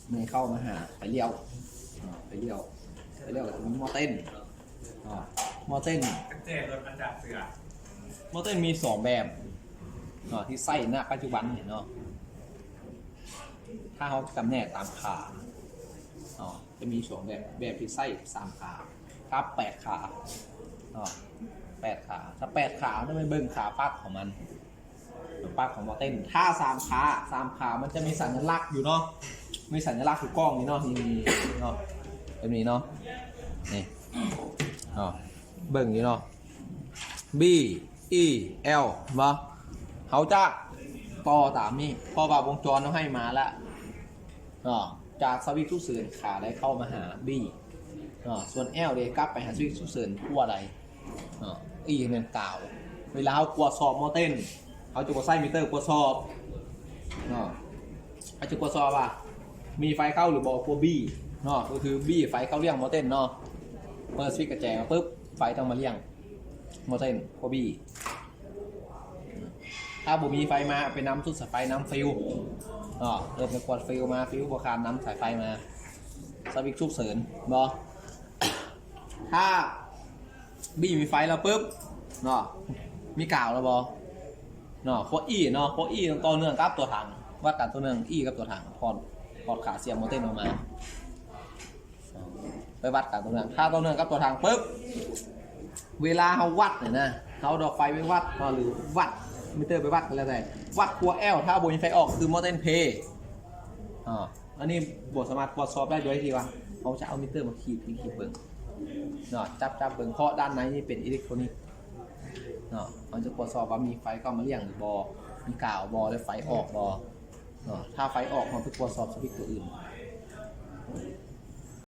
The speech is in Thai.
เมื่อเข้ามาหาไปเลี้ยวไปเลี้ยวกับตรงนี้มอเต้นมอเต้นเจรถอันดับเสือมอเต้นมี2แบบที่ใส่ณปัจจุบันเนาะถ้าเขาจำแนกตามขาจะมี2แบบที่ใส่3ขาครับ8ขา8ขาถ้า8ขาต้องไปเบิ่งขาปักของมันปักของมอเต้นถ้า3ขามันจะมีสัญลักษณ์อยู่เนาะมีสัญลักษณ์ถูกกล้องนี่เนาะนี่เนาะแบบนี้เนาะนี่เบิ่งอยู่เนาะ B E L มาเขาจะต่อตามนี้พอแบบวงจรเขาให้มาแล้วจากสวิตช์ทุกเสือนขาได้เข้ามาหา B ส่วน L เดกลับไปหาสวิตช์ทุกเสือนขั้วใดE เนี่ยกล่าวเวลาเขากวดสอบมอเต้นเขาจะกดไส้มิเตอร์กวดสอบเขาจะกวดสอบว่ามีไฟเข้าหรือบอกกลัว B ก็คือ B ไฟเข้าเลี้ยงมอเต้นเปิดสวิตช์กระแจมาปุ๊บไฟต้องมาเลี้ยงมอเต้นกลัว B ถ้าบุมีไฟมาไปน้ำทุกสายไฟน้ำฟิวเริ่มไปกดฟิวมาฟิวบวกคามน้ำสายไฟมาสวิตช์ฉุกเฉินถ้าบีมีไฟแล้วปุ๊บมีกล่าวแล้วโคอี้โคอี้ต่อเนื่องกับตัวถังวัดกันตัวเนื่องอี้กับตัวถังพอดขาเสียบมอเตอร์ออกมาไปวัดกันตัวเนื่องถ้าตัวเนื่องกับตัวถังปุ๊บเวลาเขาวัดเนี่ยนะเขาดอกไฟไปวัดหรือวัดมิเตอร์ไปวัดกันแล้วแต่วัดครัวแอลถ้าบนไฟออกคือมอเตอร์เพย์อันนี้บทสามารถตรวจสอบได้ด้วยทีว่าเขาจะเอามิเตอร์มาขีดเบิ่งจับเบิ่งเพราะด้านในนี่เป็นอิเล็กทรอนิกส์มันจะตรวจสอบว่ามีไฟเข้ามาเลี้ยงหรือบอมีกาวบอและไฟออกบอถ้าไฟออกมันไปตรวจสอบสวิตช์ตัวอื่น